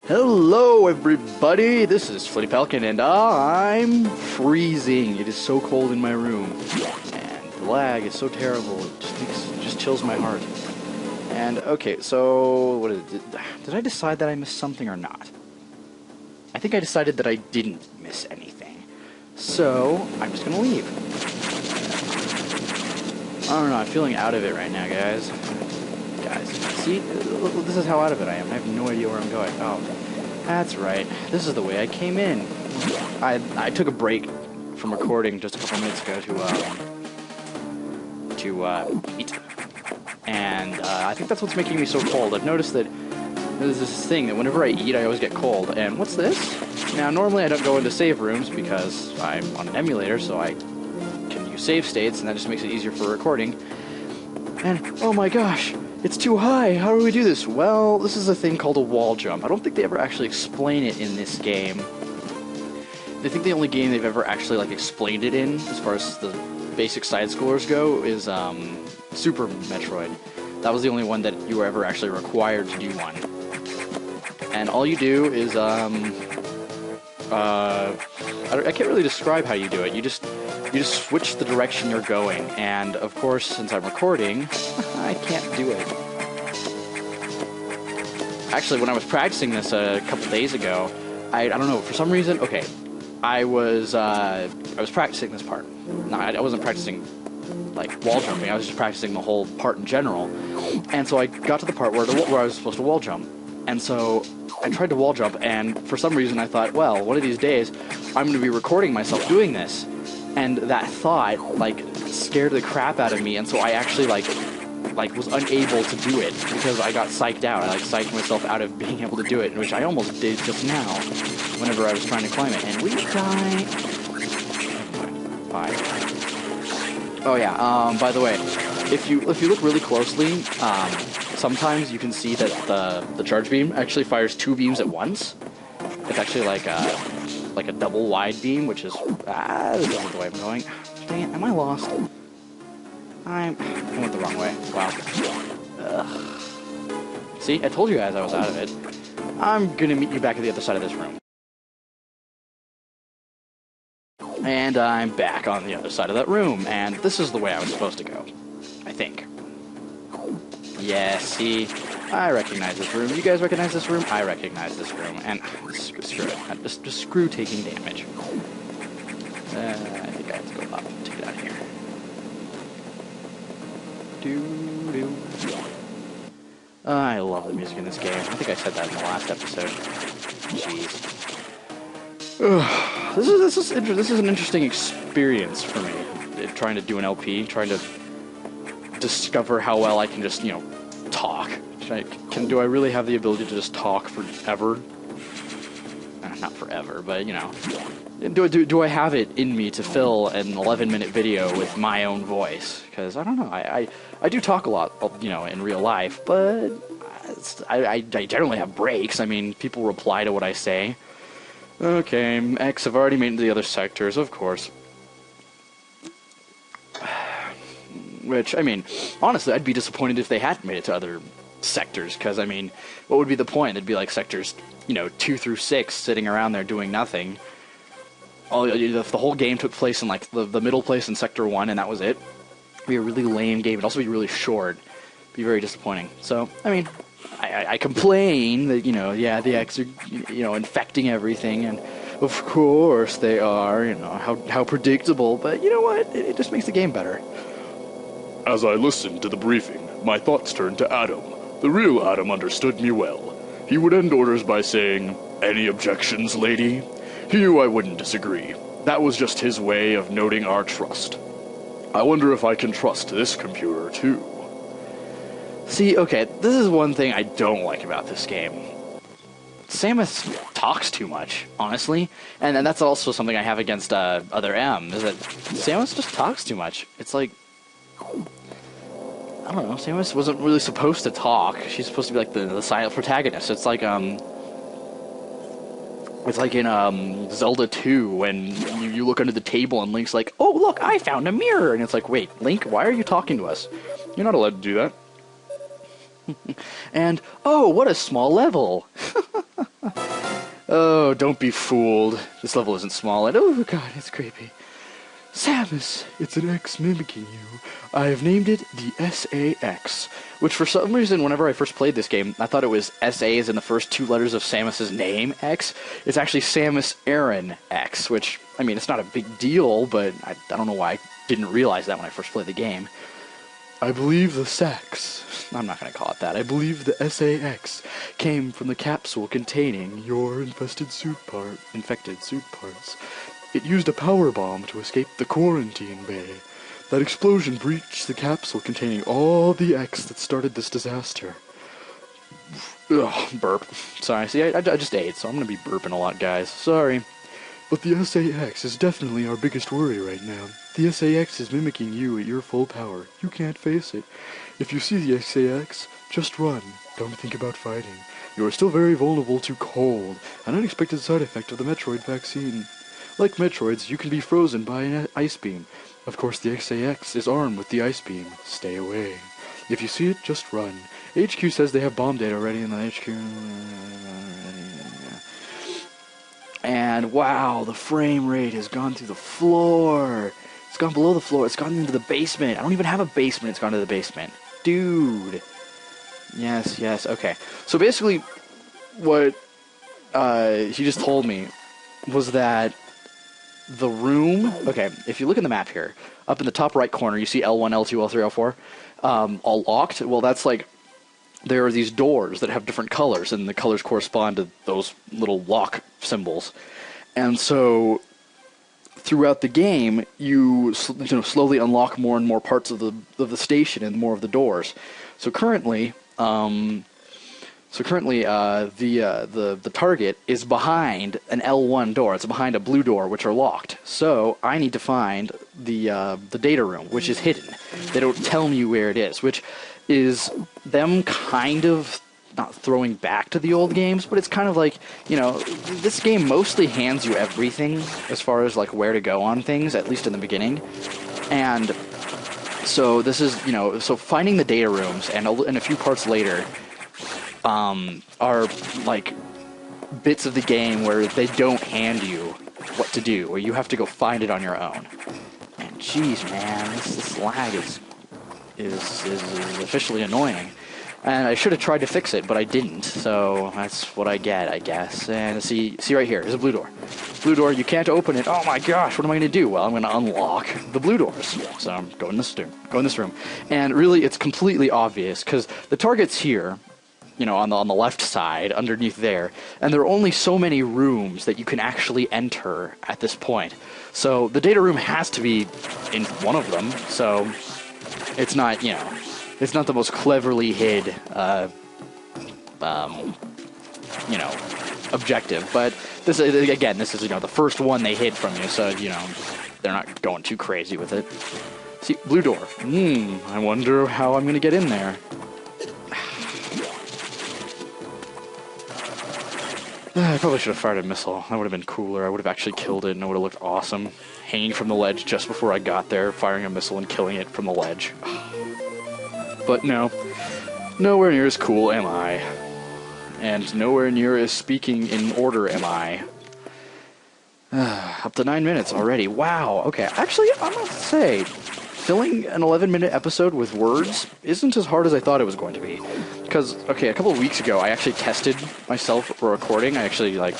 Hello everybody, this is Flitty Pelican and I'm freezing. It is so cold in my room and the lag is so terrible, it just chills my heart. And okay, so what is it? Did I decide that I missed something or not? I think I decided that I didn't miss anything. So, I'm just gonna leave. I don't know, I'm feeling out of it right now, guys. See? This is how out of it I am. I have no idea where I'm going. Oh, that's right. This is the way I came in. I took a break from recording just a couple minutes ago to eat. And I think that's what's making me so cold. I've noticed that there's this thing that whenever I eat, I always get cold. And what's this? Now, normally I don't go into save rooms because I'm on an emulator, so I can use save states, and that just makes it easier for recording. And, oh my gosh! It's too high! How do we do this? Well, this is a thing called a wall jump. I don't think they ever actually explain it in this game. I think the only game they've ever actually, like, explained it in, as far as the basic side-scrollers go, is, Super Metroid. That was the only one that you were ever actually required to do one. And all you do is, I can't really describe how you do it. You just switch the direction you're going, and of course, since I'm recording, I can't do it. Actually, when I was practicing this a couple days ago, I don't know, for some reason, okay, I was practicing this part. No, I wasn't practicing, like, wall jumping, I was just practicing the whole part in general. And so I got to the part where I was supposed to wall jump. And so I tried to wall jump, and for some reason I thought, well, one of these days, I'm going to be recording myself doing this. And that thought, like, scared the crap out of me, and so I actually, like was unable to do it, because I got psyched out. I, like, psyched myself out of being able to do it, which I almost did just now, whenever I was trying to climb it. And we died. Bye. Oh yeah, by the way, if you look really closely, sometimes you can see that the charge beam actually fires two beams at once. It's actually like a double wide beam, which is this isn't the way I'm going. Dang it, am I lost? I went the wrong way. Wow. Ugh. See, I told you guys I was out of it. I'm gonna meet you back at the other side of this room. And I'm back on the other side of that room, and this is the way I was supposed to go. I think. Yeah, see? I recognize this room. You guys recognize this room? I recognize this room. And screw it. Just screw taking damage. I think I have to go up to get out of here. I love the music in this game. I think I said that in the last episode. Jeez. This is an interesting experience for me. Trying to do an LP, trying to discover how well I can just, you know, talk. Do I really have the ability to just talk forever? Not forever, but, you know. Do I have it in me to fill an 11-minute video with my own voice? Because, I don't know, I do talk a lot, you know, in real life, but I generally have breaks. I mean, people reply to what I say. Okay, X, I've already made it to the other sectors, of course. Which, I mean, honestly, I'd be disappointed if they hadn't made it to other sectors, because, I mean, what would be the point? It'd be like sectors, you know, 2 through 6, sitting around there doing nothing. If the whole game took place in, like, the middle place in Sector 1, and that was it, it'd be a really lame game. It'd also be really short. It'd be very disappointing. So, I mean, I complain that, you know, yeah, the X are, you know, infecting everything, and of course they are, you know, how predictable, but you know what? It just makes the game better. As I listened to the briefing, my thoughts turned to Adam. The real Adam understood me well. He would end orders by saying, "Any objections, lady?" He knew I wouldn't disagree. That was just his way of noting our trust. I wonder if I can trust this computer, too. See, okay, this is one thing I don't like about this game. Samus talks too much, honestly. And that's also something I have against Other M, is that Samus just talks too much. It's like, I don't know, Samus wasn't really supposed to talk. She's supposed to be like the silent protagonist. It's like in Zelda 2 when you look under the table and Link's like, "Oh look, I found a mirror," and it's like, wait, Link, why are you talking to us? You're not allowed to do that. And, oh, what a small level. Oh, don't be fooled. This level isn't small, and oh god, it's creepy. Samus, it's an X mimicking you. I have named it the SA-X, which for some reason, whenever I first played this game, I thought it was SA as in the first 2 letters of Samus's name, X. It's actually Samus Aran X, which, I mean, it's not a big deal, but I don't know why I didn't realize that when I first played the game. I believe the sax, I'm not going to call it that, I believe the SA-X came from the capsule containing your infected suit parts. It used a power bomb to escape the quarantine bay. That explosion breached the capsule containing all the X that started this disaster. Ugh, burp. Sorry, see, I just ate, so I'm going to be burping a lot, guys. Sorry. But the SA-X is definitely our biggest worry right now. The SA-X is mimicking you at your full power. You can't face it. If you see the SA-X, just run. Don't think about fighting. You are still very vulnerable to cold, an unexpected side effect of the Metroid vaccine. Like Metroids, you can be frozen by an ice beam. Of course, the SA-X is armed with the ice beam. Stay away. If you see it, just run. HQ says they have bomb data ready in the HQ. And wow, the frame rate has gone through the floor. It's gone below the floor. It's gone into the basement. I don't even have a basement. It's gone to the basement. Dude. Yes, okay. So basically, what he just told me was that the room... Okay, if you look in the map here, up in the top right corner, you see L1, L2, L3, L4, all locked. Well, that's like... There are these doors that have different colors, and the colors correspond to those little lock symbols. And so, throughout the game, you slowly unlock more and more parts of the station and more of the doors. So currently, the target is behind an L1 door. It's behind a blue door, which are locked. So I need to find the data room, which is hidden. They don't tell me where it is, which is them kind of not throwing back to the old games, but it's kind of like, this game mostly hands you everything as far as like where to go on things, at least in the beginning. And so this is, so finding the data rooms and a few parts later are like bits of the game where they don't hand you what to do, where you have to go find it on your own. And jeez, man, this lag is officially annoying. And I should have tried to fix it, but I didn't. So that's what I get, I guess. And see right here, there's a blue door. Blue door, you can't open it. Oh my gosh, what am I going to do? Well, I'm going to unlock the blue doors. So I'm going in this room. And really, it's completely obvious, because the target's here, on the left side, underneath there. And there are only so many rooms that you can actually enter at this point. So the data room has to be in one of them. So it's not, it's not the most cleverly hid, objective. But this is the first one they hid from you, so, they're not going too crazy with it. See, blue door. I wonder how I'm going to get in there. I probably should have fired a missile. That would have been cooler. I would have actually killed it, and it would have looked awesome. Hanging from the ledge just before I got there, firing a missile and killing it from the ledge. But no, nowhere near as cool am I. And nowhere near as speaking in order am I. Up to 9 minutes already. Wow, okay. Actually, I must say, filling an 11-minute episode with words isn't as hard as I thought it was going to be. Because, okay, a couple of weeks ago, I actually tested myself for recording. I actually, all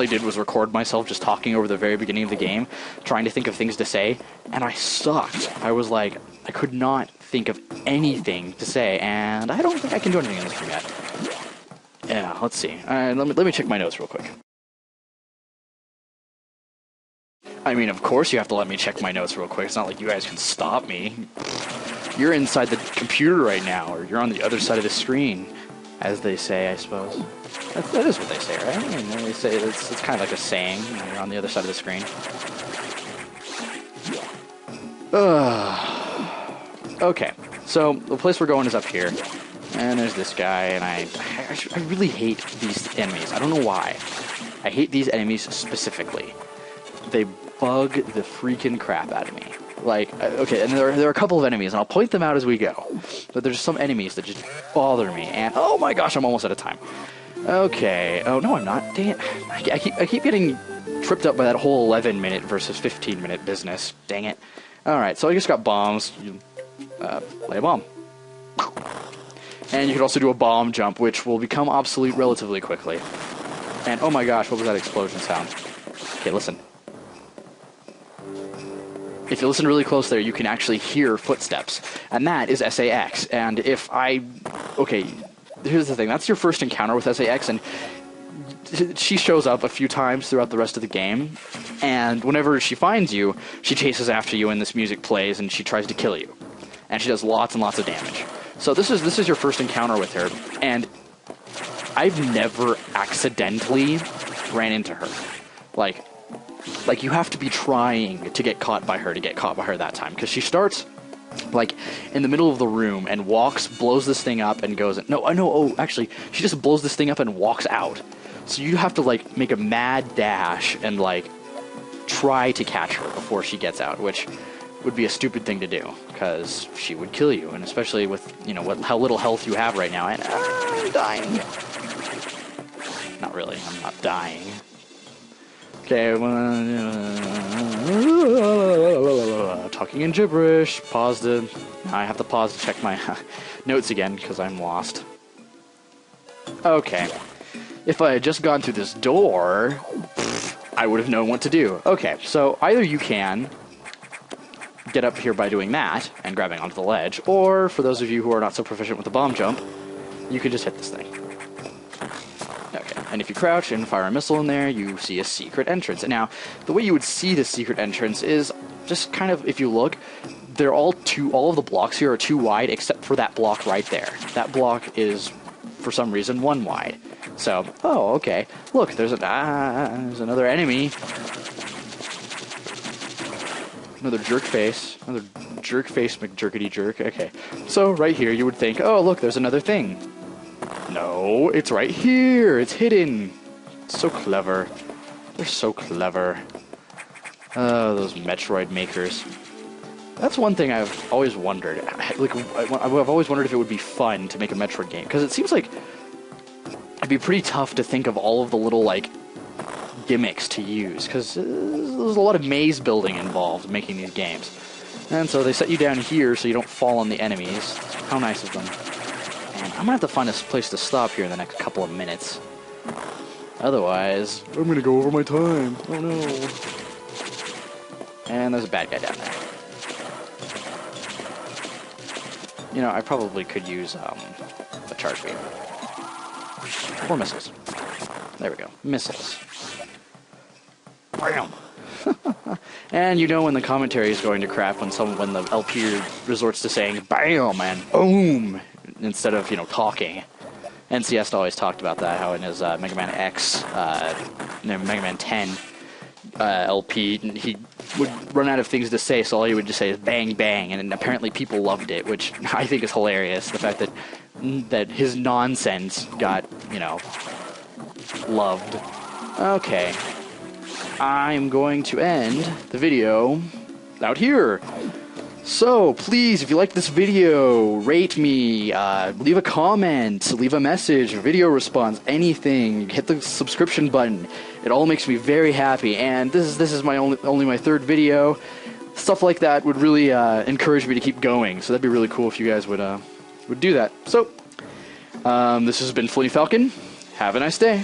I did was record myself just talking over the very beginning of the game, trying to think of things to say, and I sucked. I was like, I could not think of anything to say, and I don't think I can do anything in this game yet. Yeah, let's see. Let me check my notes real quick. I mean, of course you have to let me check my notes real quick. It's not like you guys can stop me. You're inside the computer right now, or you're on the other side of the screen, as they say, I suppose. That is what they say, right? I mean, they say it's kind of like a saying. You're on the other side of the screen. Okay, so the place we're going is up here, and there's this guy, and I really hate these enemies. I don't know why. I hate these enemies specifically. They bug the freaking crap out of me. Like, okay, and there are a couple of enemies, and I'll point them out as we go. But there's some enemies that just bother me, and oh my gosh, I'm almost out of time. Okay. Oh, no, I'm not. Dang it. I keep getting tripped up by that whole 11-minute versus 15-minute business. Dang it. Alright, so I just got bombs. You play a bomb. And you can also do a bomb jump, which will become obsolete relatively quickly. And oh my gosh, what was that explosion sound? Okay, listen. If you listen really close there, you can actually hear footsteps. And that is SAX. And if I... Okay, here's the thing. That's your first encounter with SAX, and she shows up a few times throughout the rest of the game. And whenever she finds you, she chases after you and this music plays and she tries to kill you. And she does lots and lots of damage. So this is your first encounter with her. And I've never accidentally ran into her. Like you have to be trying to get caught by her that time. Because she starts, like, in the middle of the room and walks, blows this thing up and goes... actually, she just blows this thing up and walks out. So you have to, like, make a mad dash and, like, try to catch her before she gets out, which would be a stupid thing to do, because she would kill you, and especially with, you know, how little health you have right now, and I'm dying. Not really, I'm not dying. Okay, talking in gibberish, paused it. Now I have to pause to check my notes again, because I'm lost. Okay. If I had just gone through this door, I would have known what to do. Okay, so either you can get up here by doing that and grabbing onto the ledge, or for those of you who are not so proficient with the bomb jump, you can just hit this thing. Okay, and if you crouch and fire a missile in there, you see a secret entrance. And now, the way you would see the secret entrance is just kind of, if you look, they're all of the blocks here are too wide except for that block right there. That block is, for some reason, 1 wide. So, oh, okay. Look, there's another enemy. Another jerk face. Another jerk face McJerkity jerk. Okay. So, right here, you would think, oh, look, there's another thing. No, it's right here. It's hidden. It's so clever. They're so clever. Oh, those Metroid makers. That's one thing I've always wondered. Like, I've always wondered if it would be fun to make a Metroid game. Because it seems like it'd be pretty tough to think of all of the little, like, gimmicks to use, because there's a lot of maze building involved in making these games. And so they set you down here so you don't fall on the enemies. How nice of them. And I'm going to have to find a place to stop here in the next couple of minutes. Otherwise, I'm going to go over my time. Oh no. And there's a bad guy down there. You know, I probably could use a charge beam. Or missiles. There we go. Missiles. Bam! And you know when the commentary is going to crap when the LP resorts to saying BAM and BOOM instead of, you know, talking. NCS always talked about that, how in his Mega Man X, Mega Man 10 LP, he would run out of things to say, so all he would just say is bang bang, and apparently people loved it, which I think is hilarious. The fact that his nonsense got, you know, loved. Okay. I'm going to end the video out here. So, please, if you like this video, rate me, leave a comment, leave a message, a video response, anything. Hit the subscription button. It all makes me very happy. And this is my only my 3rd video. Stuff like that would really encourage me to keep going. So that'd be really cool if you guys would do that. So, this has been Flinny Falcon. Have a nice day.